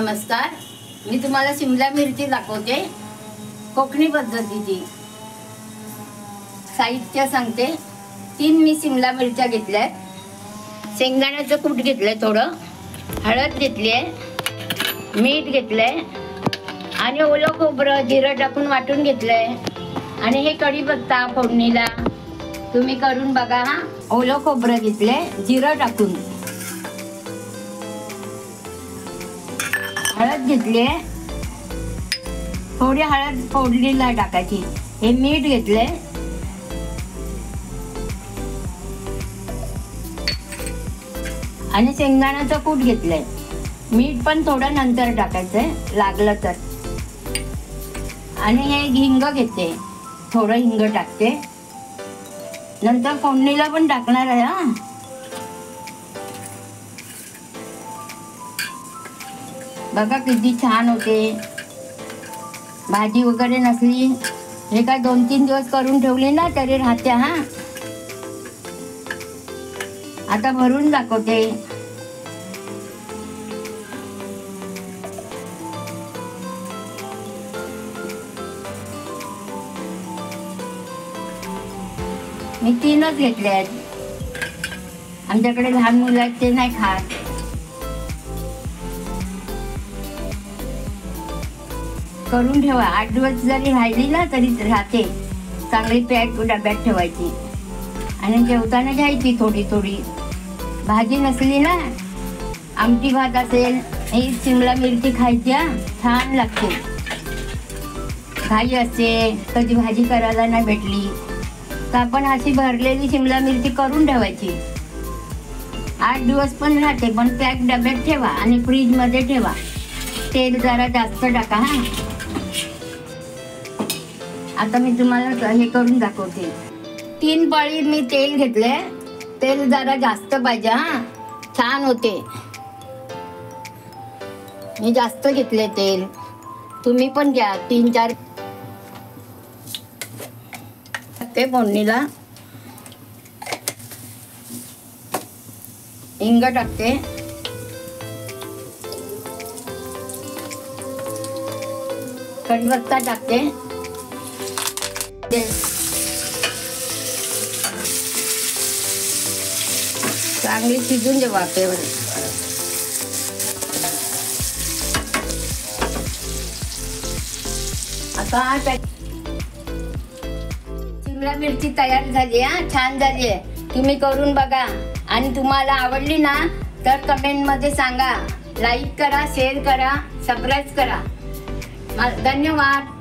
नमस्कार, मी तुम्हाला शिमला मिरची दाखवते कोकणी पद्धतीची। साहित्य सांगते। 3 मी शिमला मिरच्या घेतल्या, शेंगदाण्याचं कूट घेतलंय, थोडं हळद घेतलीये, मीठ घेतलंय आणि ओलं खोबरं जिरं टाकून वाटून घेतलंय आणि हे कढीपत्ता फोडणीला तुम्ही करून बघा। हा ओलं खोबरं घेतलंय जिरं टाकून, हळद घेतली, थोडी हळद फोडणीला टाकायची, हे मीठ घेतले आणि शेंगदाण्याचं कूट घेतलंय। मीठ पण थोडं नंतर टाकायचंय लागलं तर। आणि हे हिंग घेते, थोडं हिंग टाकते, नंतर फोडणीला पण टाकणार आहे। हा बघा किती छान होते। भाजी वगैरे नसली, हे काय 2-3 दिवस करून ठेवली ना तरी राहते। हा आता भरून दाखवते। मी 3च घेतले आहेत, आमच्याकडे लहान मुलं आहेत ते नाही खात। करून ठेवा, 8 दिवस जरी राहिली ना तरी राहते। चांगली पॅक डब्यात ठेवायची आणि जेवताना घ्यायची थोडी थोडी। भाजी नसली ना, आमटी भात असेल, ही शिमला मिरची खायची, छान लागते। घाई असते, कधी भाजी करायला नाही भेटली तर आपण अशी भरलेली शिमला मिरची करून ठेवायची। 8 दिवस पण राहते, पण पॅक डब्यात ठेवा आणि फ्रीज मध्ये ठेवा। तेल जरा जास्त टाका। हा आता मी तुम्हाला हे करून दाखवते। 3 पळी मी तेल घेतले, तेल जरा जास्त पाहिजे। हा छान होते, मी जास्त घेतले तेल, तुम्ही पण घ्या। 3-4 टाकते फोडणीला, हिंग टाकते, कढीपत्ता टाकते, चांगली शिजून दे वाफेवर। आता शिमला मिरची तयार झाली। छान झाली आहे, तुम्ही करून बघा आणि तुम्हाला आवडली ना तर कमेंट मध्ये सांगा। लाईक करा, शेअर करा, सबस्क्राईब करा। धन्यवाद।